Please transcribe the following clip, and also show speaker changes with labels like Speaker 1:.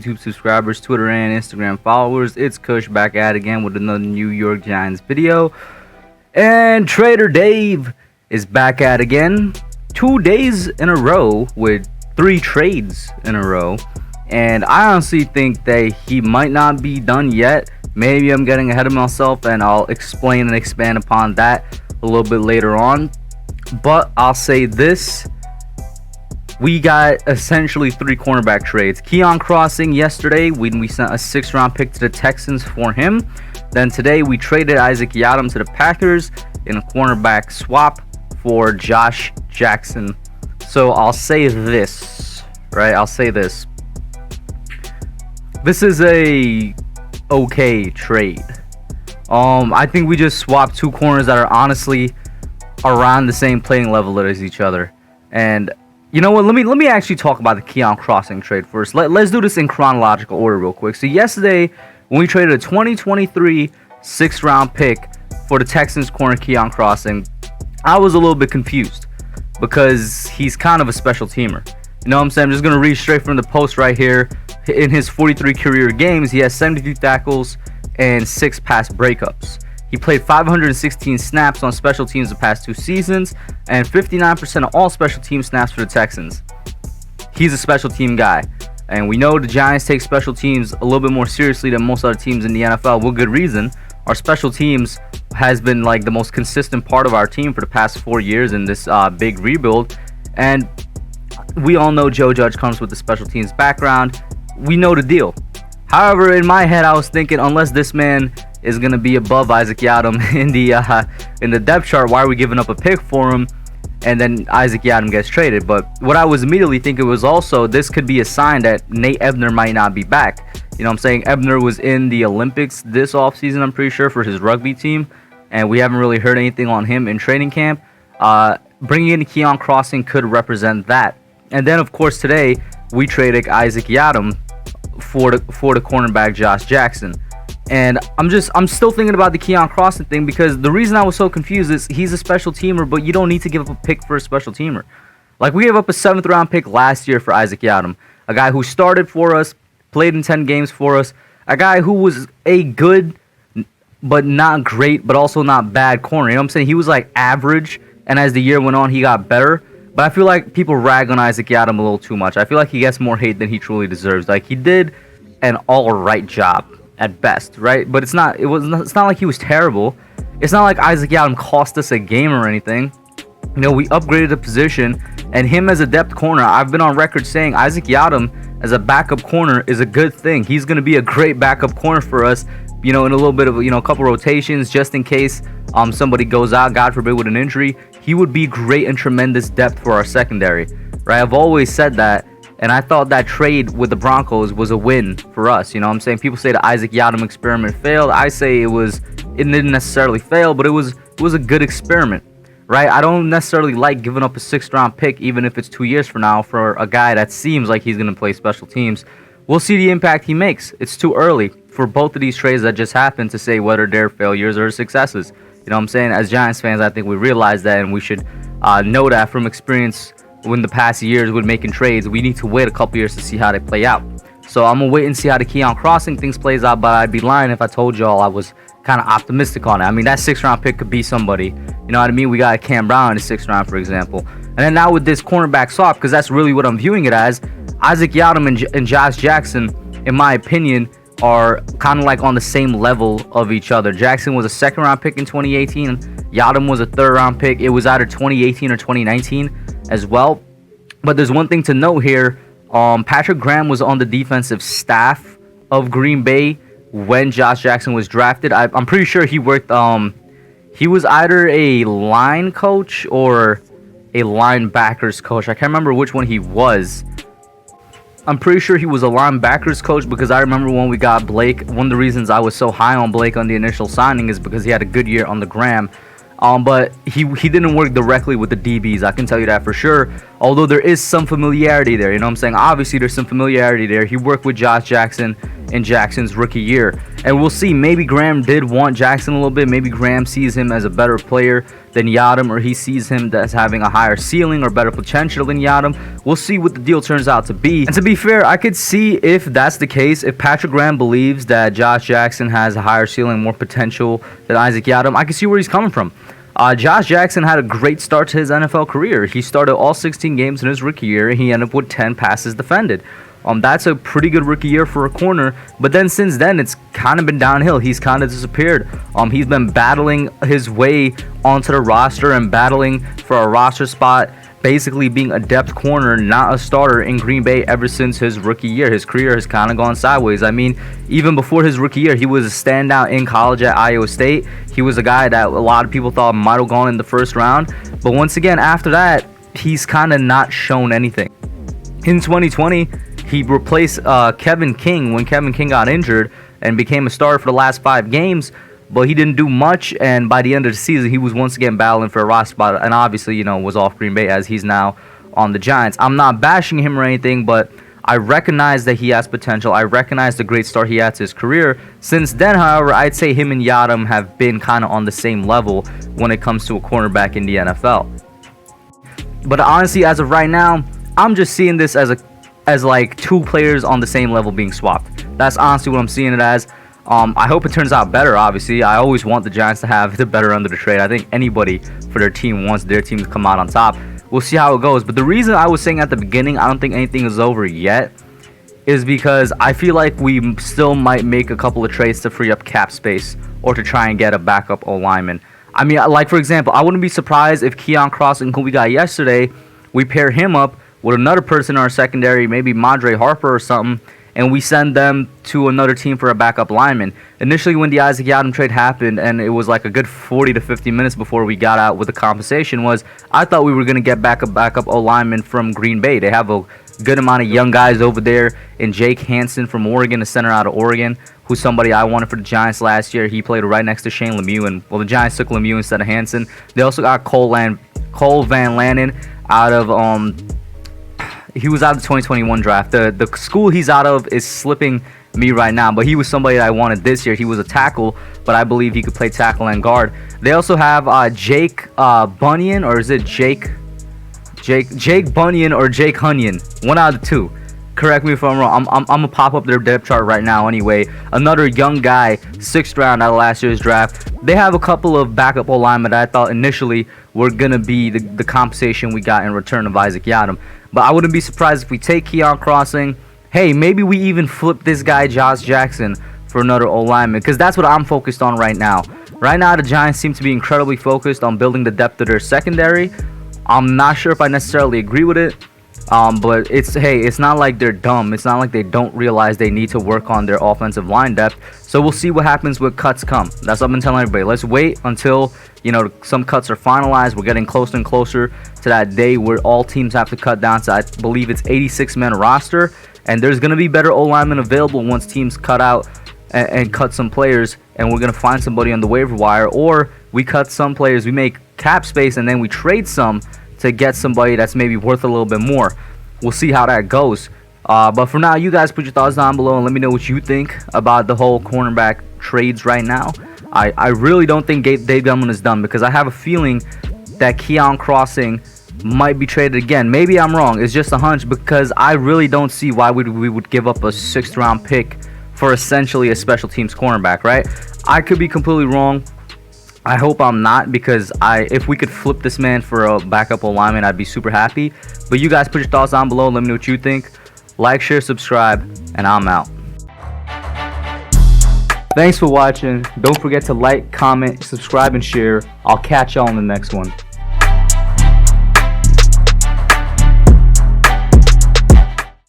Speaker 1: YouTube subscribers, Twitter and Instagram followers. It's Kush back at it again with another New York Giants video. And Trader Dave is back at it again. 2 days in a row with 3 trades in a row. And I honestly think that he might not be done yet. Maybe I'm getting ahead of myself, and I'll explain and expand upon that a little bit later on. But I'll say this. We got essentially 3 cornerback trades. Keon Crossing yesterday, when we sent a 6th round pick to the Texans for him. Then today we traded Issac Yiadom to the Packers in a cornerback swap for Josh Jackson. So I'll say this, right? I'll say this. This is a okay trade. I think we just swapped 2 corners that are honestly around the same playing level as each other. And you know what? Let me actually talk about the Keon Crossing trade first. Let's do this in chronological order real quick. So yesterday, when we traded a 2023 6th round pick for the Texans corner Keon Crossing, I was a little bit confused because he's kind of a special teamer. You know what I'm saying? I'm just gonna read straight from the post right here. In his 43 career games, he has 72 tackles and 6 pass breakups. He played 516 snaps on special teams the past 2 seasons and 59% of all special team snaps for the Texans. He's a special team guy. And we know the Giants take special teams a little bit more seriously than most other teams in the NFL, with good reason. Our special teams has been like the most consistent part of our team for the past 4 years in this big rebuild. And we all know Joe Judge comes with the special teams background. We know the deal. However, in my head, I was thinking, unless this man is going to be above Issac Yiadom in the depth chart, why are we giving up a pick for him? And then Issac Yiadom gets traded. But what I was immediately thinking was also, this could be a sign that Nate Ebner might not be back. You know what I'm saying? Ebner was in the Olympics this offseason, I'm pretty sure, for his rugby team. And we haven't really heard anything on him in training camp. Bringing in Keon Crossing could represent that. And then, of course, today, we traded Issac Yiadom for the cornerback Josh Jackson. And I'm still thinking about the Keon Crossing thing, because the reason I was so confused is he's a special teamer, but you don't need to give up a pick for a special teamer. Like, we gave up a 7th round pick last year for Issac Yiadom, a guy who started for us, played in 10 games for us, a guy who was a good but not great but also not bad corner. You know what I'm saying? He was like average, and as the year went on, he got better. But I feel like people rag on Issac Yiadom a little too much. I feel like he gets more hate than he truly deserves. Like, he did an all-right job at best, right? But it's not like he was terrible. It's not like Issac Yiadom cost us a game or anything. You know, we upgraded the position, and him as a depth corner, I've been on record saying Issac Yiadom as a backup corner is a good thing. He's going to be a great backup corner for us, you know, in a little bit of, you know, a couple rotations, just in case somebody goes out, God forbid, with an injury. He would be great and tremendous depth for our secondary, right? I've always said that, and I thought that trade with the Broncos was a win for us. You know what I'm saying? People say the Issac Yiadom experiment failed. I say it didn't necessarily fail, but it was a good experiment, right? I don't necessarily like giving up a 6th round pick, even if it's 2 years from now, for a guy that seems like he's going to play special teams. We'll see the impact he makes. It's too early for both of these trades that just happened to say whether they're failures or successes. You know what I'm saying? As Giants fans, I think we realize that, and we should know that from experience in the past years with making trades. We need to wait a couple years to see how they play out. So I'm going to wait and see how the Keon Crossing things plays out, but I'd be lying if I told y'all I was kind of optimistic on it. I mean, that 6th round pick could be somebody. You know what I mean? We got a Cam Brown in the 6th round, for example. And then now with this cornerback swap, because that's really what I'm viewing it as, Issac Yiadom and Josh Jackson, in my opinion, are kind of like on the same level of each other. Jackson was a 2nd round pick in 2018. Yiadom was a 3rd round pick. It was either 2018 or 2019 as well. But there's one thing to note here. Patrick Graham was on the defensive staff of Green Bay when Josh Jackson was drafted. I'm pretty sure he worked. He was either a line coach or a linebackers coach. I can't remember which one he was. I'm pretty sure he was a linebackers coach, because I remember when we got Blake, one of the reasons I was so high on Blake on the initial signing is because he had a good year on the gram. But he didn't work directly with the DBs, I can tell you that for sure. Although there is some familiarity there, you know what I'm saying? Obviously, there's some familiarity there. He worked with Josh Jackson in Jackson's rookie year. And we'll see. Maybe Graham did want Jackson a little bit. Maybe Graham sees him as a better player than Yiadom, or he sees him as having a higher ceiling or better potential than Yiadom. We'll see what the deal turns out to be. And to be fair, I could see if that's the case, if Patrick Graham believes that Josh Jackson has a higher ceiling, more potential than Issac Yiadom, I can see where he's coming from. Josh Jackson had a great start to his NFL career. He started all 16 games in his rookie year, and he ended up with 10 passes defended. That's a pretty good rookie year for a corner, but then since then, it's kind of been downhill. He's kind of disappeared. He's been battling his way onto the roster and battling for a roster spot, basically being a depth corner, not a starter in Green Bay ever since his rookie year. His career has kind of gone sideways. I mean, even before his rookie year, he was a standout in college at Iowa State. He was a guy that a lot of people thought might have gone in the first round. But once again, after that, he's kind of not shown anything. In 2020, he replaced Kevin King when Kevin King got injured and became a starter for the last 5 games. But he didn't do much, and by the end of the season, he was once again battling for a roster spot, and obviously, you know, was off Green Bay as he's now on the Giants. I'm not bashing him or anything, but I recognize that he has potential. I recognize the great start he had to his career. Since then, however, I'd say him and Yiadom have been kind of on the same level when it comes to a cornerback in the NFL. But honestly, as of right now, I'm just seeing this as like 2 players on the same level being swapped. That's honestly what I'm seeing it as. I hope it turns out better, obviously. I always want the Giants to have the better end of the trade. I think anybody for their team wants their team to come out on top. We'll see how it goes. But the reason I was saying at the beginning I don't think anything is over yet is because I feel like we still might make a couple of trades to free up cap space or to try and get a backup O-lineman. I mean, like, for example, I wouldn't be surprised if Keion Crossen, who we got yesterday, we pair him up with another person in our secondary, maybe Mondre Harper or something, and we send them to another team for a backup lineman. Initially, when the Issac Yiadom trade happened, and it was like a good 40 to 50 minutes before we got out with the compensation, I thought we were going to get backup O-lineman from Green Bay. They have a good amount of young guys over there, and Jake Hansen from Oregon, a center out of Oregon, who's somebody I wanted for the Giants last year. He played right next to Shane Lemieux, and well, the Giants took Lemieux instead of Hansen. They also got Cole Van Lanen out of he was out of the 2021 draft. The school he's out of is slipping me right now, but he was somebody that I wanted this year. He was a tackle, but I believe he could play tackle and guard. They also have Jake Bunyan, or is it Jake Bunyan or Jake Hunyan? One out of the 2. Correct me if I'm wrong. I'm gonna pop up their depth chart right now anyway. Another young guy, 6th round out of last year's draft. They have a couple of backup O-linemen that I thought initially were gonna be the compensation we got in return of Issac Yiadom. But I wouldn't be surprised if we take Keion Crossen. Hey, maybe we even flip this guy Josh Jackson for another O-lineman, because that's what I'm focused on right now. Right now, the Giants seem to be incredibly focused on building the depth of their secondary. I'm not sure if I necessarily agree with it. But it's not like they're dumb. It's not like they don't realize they need to work on their offensive line depth. So we'll see what happens when cuts come. That's what I've been telling everybody. Let's wait until, you know, some cuts are finalized. We're getting closer and closer to that day where all teams have to cut down to, I believe it's 86-man roster. And there's going to be better O-linemen available once teams cut out and cut some players. And we're going to find somebody on the waiver wire. Or we cut some players, we make cap space, and then we trade some to get somebody that's maybe worth a little bit more. We'll see how that goes. But for now, you guys put your thoughts down below and let me know what you think about the whole cornerback trades right now. I really don't think Dave Gettleman is done, because I have a feeling that Keion Crossen might be traded again. Maybe I'm wrong. It's just a hunch, because I really don't see why we would give up a 6th round pick for essentially a special teams cornerback, right? I could be completely wrong. I hope I'm not, because if we could flip this man for a backup O-lineman, I'd be super happy. But you guys put your thoughts down below. Let me know what you think. Like, share, subscribe, and I'm out. Thanks for watching. Don't forget to like, comment, subscribe, and share. I'll catch y'all in the next one.